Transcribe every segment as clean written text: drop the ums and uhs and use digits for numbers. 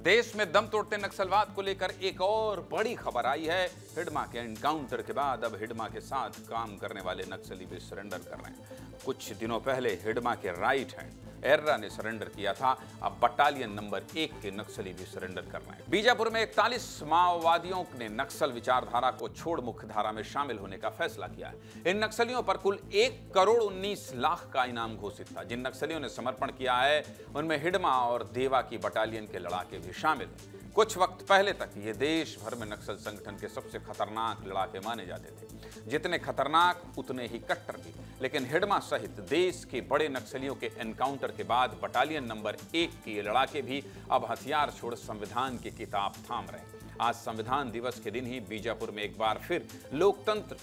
देश में दम तोड़ते नक्सलवाद को लेकर एक और बड़ी खबर आई है। हिडमा के एनकाउंटर के बाद अब हिडमा के साथ काम करने वाले नक्सली भी सरेंडर कर रहे हैं। कुछ दिनों पहले हिडमा के राइट हैंड एर्रा ने सरेंडर किया था। अब बटालियन नंबर 1 के नक्सली भी सरेंडर कर रहे हैं। बीजापुर में 41 माओवादियों ने नक्सल विचारधारा को छोड़ मुख्य धारा में शामिल होने का फैसला किया है। इन नक्सलियों पर कुल 1,19,00,000 का इनाम घोषित था। जिन नक्सलियों ने समर्पण किया है उनमें हिडमा और देवा की बटालियन के लड़ाके भी शामिल हैं। कुछ वक्त पहले तक ये देश भर में नक्सल संगठन के सबसे खतरनाक लड़ाके माने जाते थे। जितने खतरनाक उतने ही कट्टर भी। लेकिन हिडमा सहित देश के बड़े नक्सलियों के एनकाउंटर के बाद बटालियन नंबर 1 के लड़ाके भी अब हथियार छोड़ संविधान की किताब थाम रहे। आज संविधान दिवस के दिन ही बीजापुर में एक बार फिर लोकतंत्र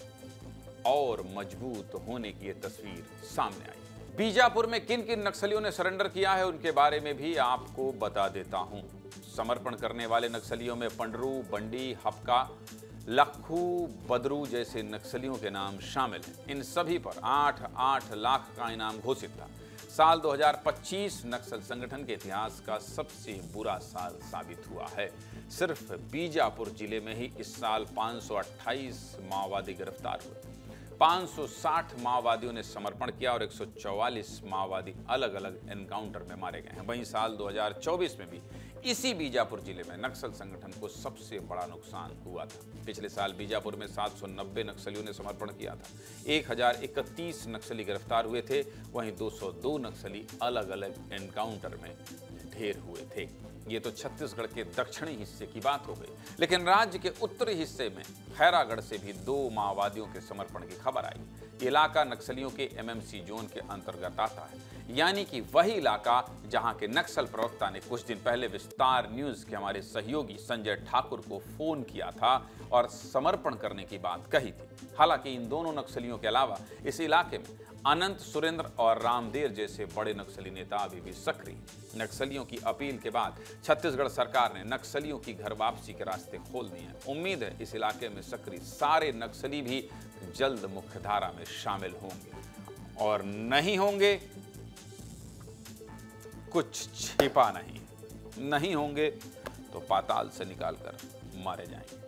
और मजबूत होने की ये तस्वीर सामने आई। बीजापुर में किन किन नक्सलियों ने सरेंडर किया है उनके बारे में भी आपको बता देता हूं। समर्पण करने वाले नक्सलियों में पंडरू, बंडी, हपका, लखू, बदरू जैसे नक्सलियों के नाम शामिल हैं। इन सभी पर 8-8 लाख का इनाम घोषित था। साल 2025 नक्सल संगठन के इतिहास का सबसे बुरा साल साबित हुआ है। सिर्फ बीजापुर जिले में ही इस साल 528 माओवादी गिरफ्तार हुए। 560 माओवादियों ने समर्पण किया और 144 माओवादी अलग अलग एनकाउंटर में मारे गए हैं। वहीं साल 2024 में भी इसी बीजापुर जिले में नक्सल संगठन को सबसे बड़ा नुकसान हुआ था। पिछले साल बीजापुर में 790 नक्सलियों ने समर्पण किया था। 1031 नक्सली गिरफ्तार हुए थे। वहीं 202 नक्सली अलग अलग एनकाउंटर में ढेर हुए थे। ये तो छत्तीसगढ़ के दक्षिणी हिस्से की बात हो गई, लेकिन राज्य के उत्तरी हिस्से में खैरागढ़ से भी 2 माओवादियों के समर्पण की खबर आई। ये इलाका नक्सलियों के एमएमसी जोन के अंतर्गत आता है, यानी कि वही इलाका जहां के नक्सल प्रवक्ता ने कुछ दिन पहले विस्तार न्यूज के हमारे सहयोगी संजय ठाकुर को फोन किया था और समर्पण करने की बात कही थी। हालांकि इन दोनों नक्सलियों के अलावा इस इलाके में अनंत, सुरेंद्र और रामदेव जैसे बड़े नक्सली नेता अभी भी सक्रिय। नक्सलियों की अपील के बाद छत्तीसगढ़ सरकार ने नक्सलियों की घर वापसी के रास्ते खोल दिए हैं। उम्मीद है इस इलाके में सक्रिय सारे नक्सली भी जल्द मुख्यधारा में शामिल होंगे, और नहीं होंगे कुछ छिपा नहीं होंगे तो पाताल से निकालकर मारे जाएंगे।